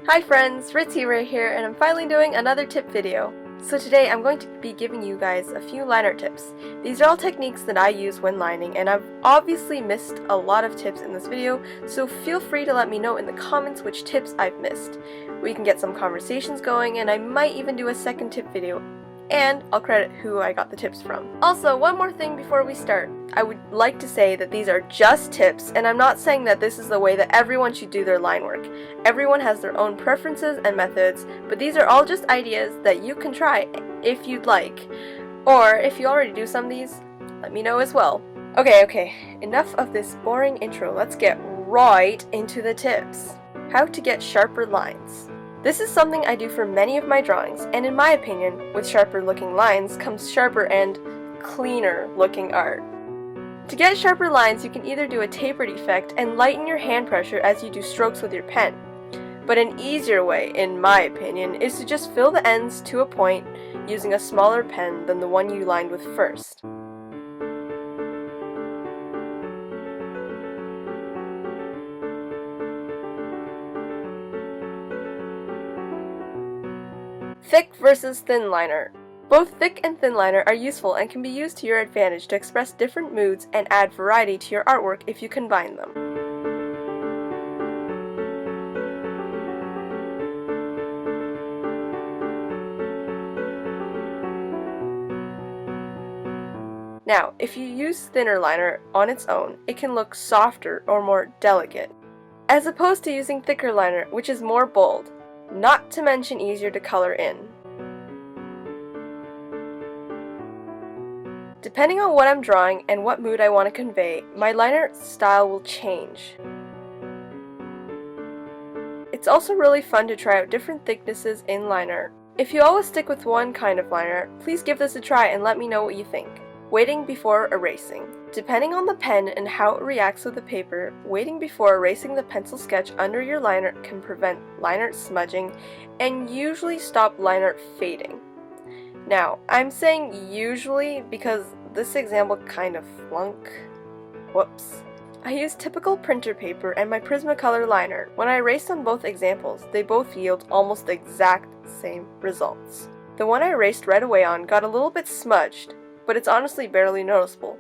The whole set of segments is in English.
Hi friends, Ritzy right here, and I'm finally doing another tip video. So today I'm going to be giving you guys a few liner tips. These are all techniques that I use when lining, and I've obviously missed a lot of tips in this video, so feel free to let me know in the comments which tips I've missed. We can get some conversations going, and I might even do a second tip video. And I'll credit who I got the tips from. Also, one more thing before we start. I would like to say that these are just tips, and I'm not saying that this is the way that everyone should do their line work. Everyone has their own preferences and methods, but these are all just ideas that you can try if you'd like. Or if you already do some of these, let me know as well. Okay, enough of this boring intro. Let's get right into the tips. How to get sharper lines. This is something I do for many of my drawings, and in my opinion, with sharper looking lines comes sharper and cleaner looking art. To get sharper lines, you can either do a tapered effect and lighten your hand pressure as you do strokes with your pen. But an easier way, in my opinion, is to just fill the ends to a point using a smaller pen than the one you lined with first. Thick versus thin liner. Both thick and thin liner are useful and can be used to your advantage to express different moods and add variety to your artwork if you combine them. Now, if you use thinner liner on its own, it can look softer or more delicate, as opposed to using thicker liner, which is more bold, not to mention easier to color in. Depending on what I'm drawing and what mood I want to convey, my liner style will change. It's also really fun to try out different thicknesses in liner. If you always stick with one kind of liner, please give this a try and let me know what you think. Waiting before erasing. Depending on the pen and how it reacts with the paper, waiting before erasing the pencil sketch under your liner can prevent liner smudging and usually stop liner fading. Now, I'm saying usually because this example kind of flunk. Whoops. I used typical printer paper and my Prismacolor liner. When I erased on both examples, they both yield almost the exact same results. The one I erased right away on got a little bit smudged, but it's honestly barely noticeable.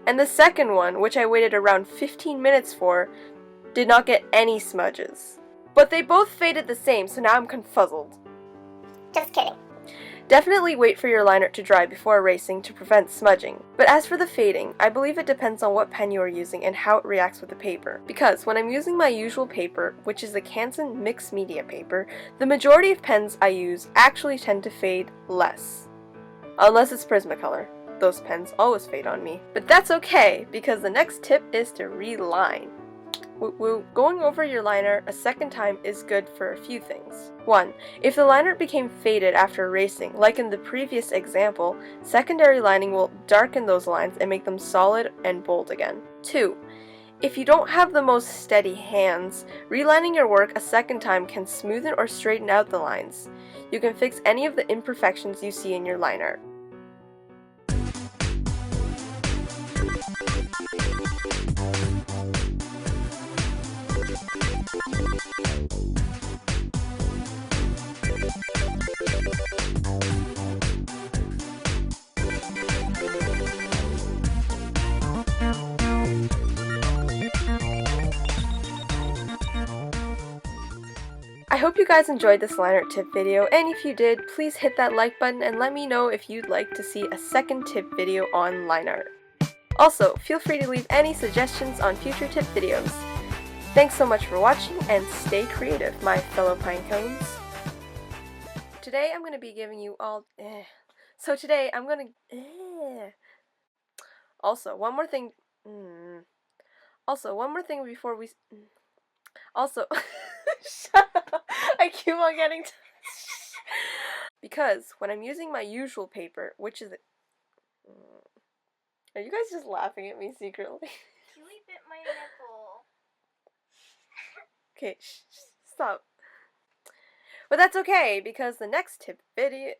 And the second one, which I waited around 15 minutes for, did not get any smudges. But they both faded the same, so now I'm confuzzled. Just kidding. Definitely wait for your liner to dry before erasing to prevent smudging. But as for the fading, I believe it depends on what pen you are using and how it reacts with the paper. Because when I'm using my usual paper, which is the Canson mixed media paper, the majority of pens I use actually tend to fade less. Unless it's Prismacolor. Those pens always fade on me. But that's okay, because the next tip is to reline. Going over your liner a second time is good for a few things. 1. If the liner became faded after erasing, like in the previous example, secondary lining will darken those lines and make them solid and bold again. 2. If you don't have the most steady hands, relining your work a second time can smoothen or straighten out the lines. You can fix any of the imperfections you see in your liner. I hope you guys enjoyed this liner tip video, and if you did, please hit that like button and let me know if you'd like to see a second tip video on line art. Also, feel free to leave any suggestions on future tip videos. Thanks so much for watching, and stay creative, my fellow pinecones. Today I'm going to be giving you all... So today I'm going to... Also, one more thing... one more thing before we... Also... Shut up! I keep on getting... Because when I'm using my usual paper, which is... Are you guys just laughing at me secretly? Julie bit my nipple. Okay, stop. But that's okay, because the next tip video...